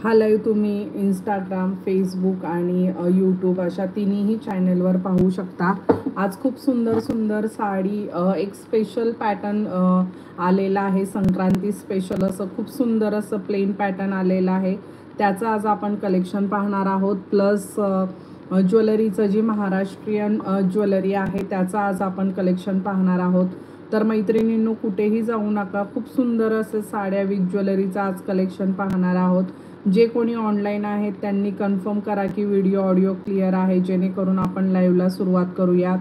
हा लाईव्ह तुम्ही Instagram, Facebook आणि यूट्यूब अशा तिन्ही चॅनेलवर पाहू शकता। आज खूप सुंदर सुंदर साडी एक स्पेशल पॅटर्न आलेला आहे। संक्रांती स्पेशल असं खूप सुंदर असं प्लेन पॅटर्न आलेला आहे, त्याचं आज आपण कलेक्शन पाहणार आहोत। प्लस ज्वेलरीचं जी महाराष्ट्रीयन ज्वेलरी आहे त्याचं आज आपण कलेक्शन पाहणार आहोत। तर मैत्रिणींनो, कुठेही जाऊ नका, खूप सुंदर असे साड्या विथ ज्वेलरीचं आज कलेक्शन पाहणार आहोत। जे कोणी ऑनलाईन आहेत त्यांनी कन्फर्म करा की व्हिडिओ ऑडिओ क्लिअर आहे, जेणेकरून आपण लाईव्हला सुरुवात करूयात।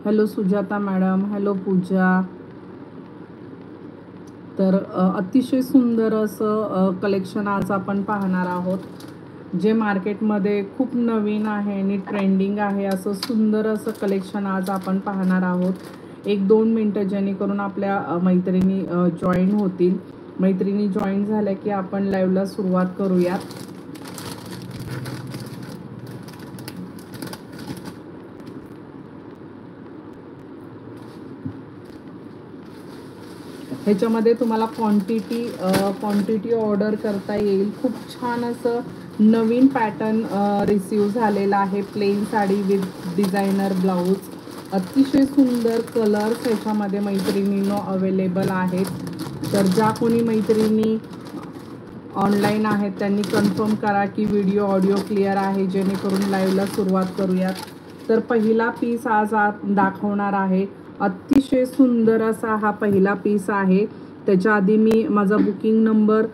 हॅलो सुजाता मॅडम, हॅलो पूजा। तर अतिशय सुंदर असं कलेक्शन आज आपण पाहणार आहोत, जे मार्केटमध्ये खूप नवीन आहे आणि ट्रेंडिंग आहे। असं सुंदर असं कलेक्शन आज आपण पाहणार आहोत। 1-2 मिनटं जेणेकरून आपल्या मैत्रिणी जॉईन होतील। मैत्रिणी जॉईन झाल्या की आपण लाईव्हला सुरुवात करूयात। ह्याच्यामध्ये तुम्हाला क्वांटिटी ऑर्डर करता येईल। खूप छान असं नवीन पॅटर्न रिसीव झालेला आहे। Plain sari with designer blouse, अतिशय सुंदर कलर्स ह्याच्यामध्ये मैत्रिणींनो अवेलेबल आहेत। तर ज्या कोणी मैत्रिणी ऑनलाईन आहेत त्यांनी कन्फर्म करा की व्हिडिओ ऑडिओ क्लिअर आहे, जेणेकरून लाईव्हला सुरुवात करूयात। तर पहिला पीस आज दाखवणार आहे। अतिशय सुंदर असा हा पहिला पीस आहे। त्याच्या आधी मी माझा बुकिंग नंबर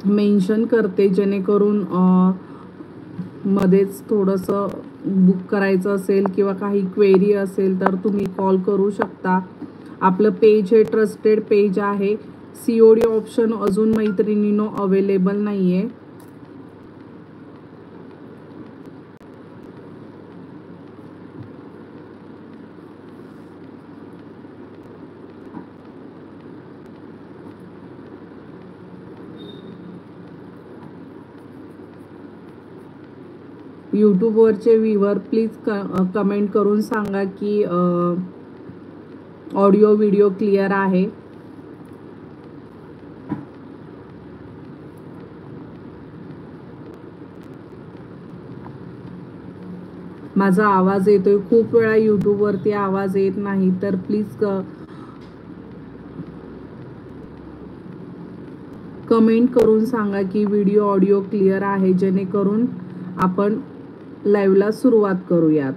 मेन्शन करते, जेणेकरून मध्येच थोडंसं बुक करायचं असेल किंवा काही क्वेरी असेल तर तुम्ही कॉल करू शकता। आपलं पेज हे ट्रस्टेड पेज आहे। COD ऑप्शन अजून मैत्रिणींनो अवेलेबल नाही आहे। यूट्यूबवरचे व्ह्यूवर प्लीज कमेंट करून सांगा की ऑडिओ व्हिडिओ क्लिअर आहे। माझा आवाज येतोय? खूप वेळा यूट्यूबवरती आवाज येत नाही, तर प्लीज कमेंट करून सांगा की व्हिडिओ ऑडिओ क्लिअर आहे, जेणेकरून आपण लाईव्हला सुरुवात करूयात।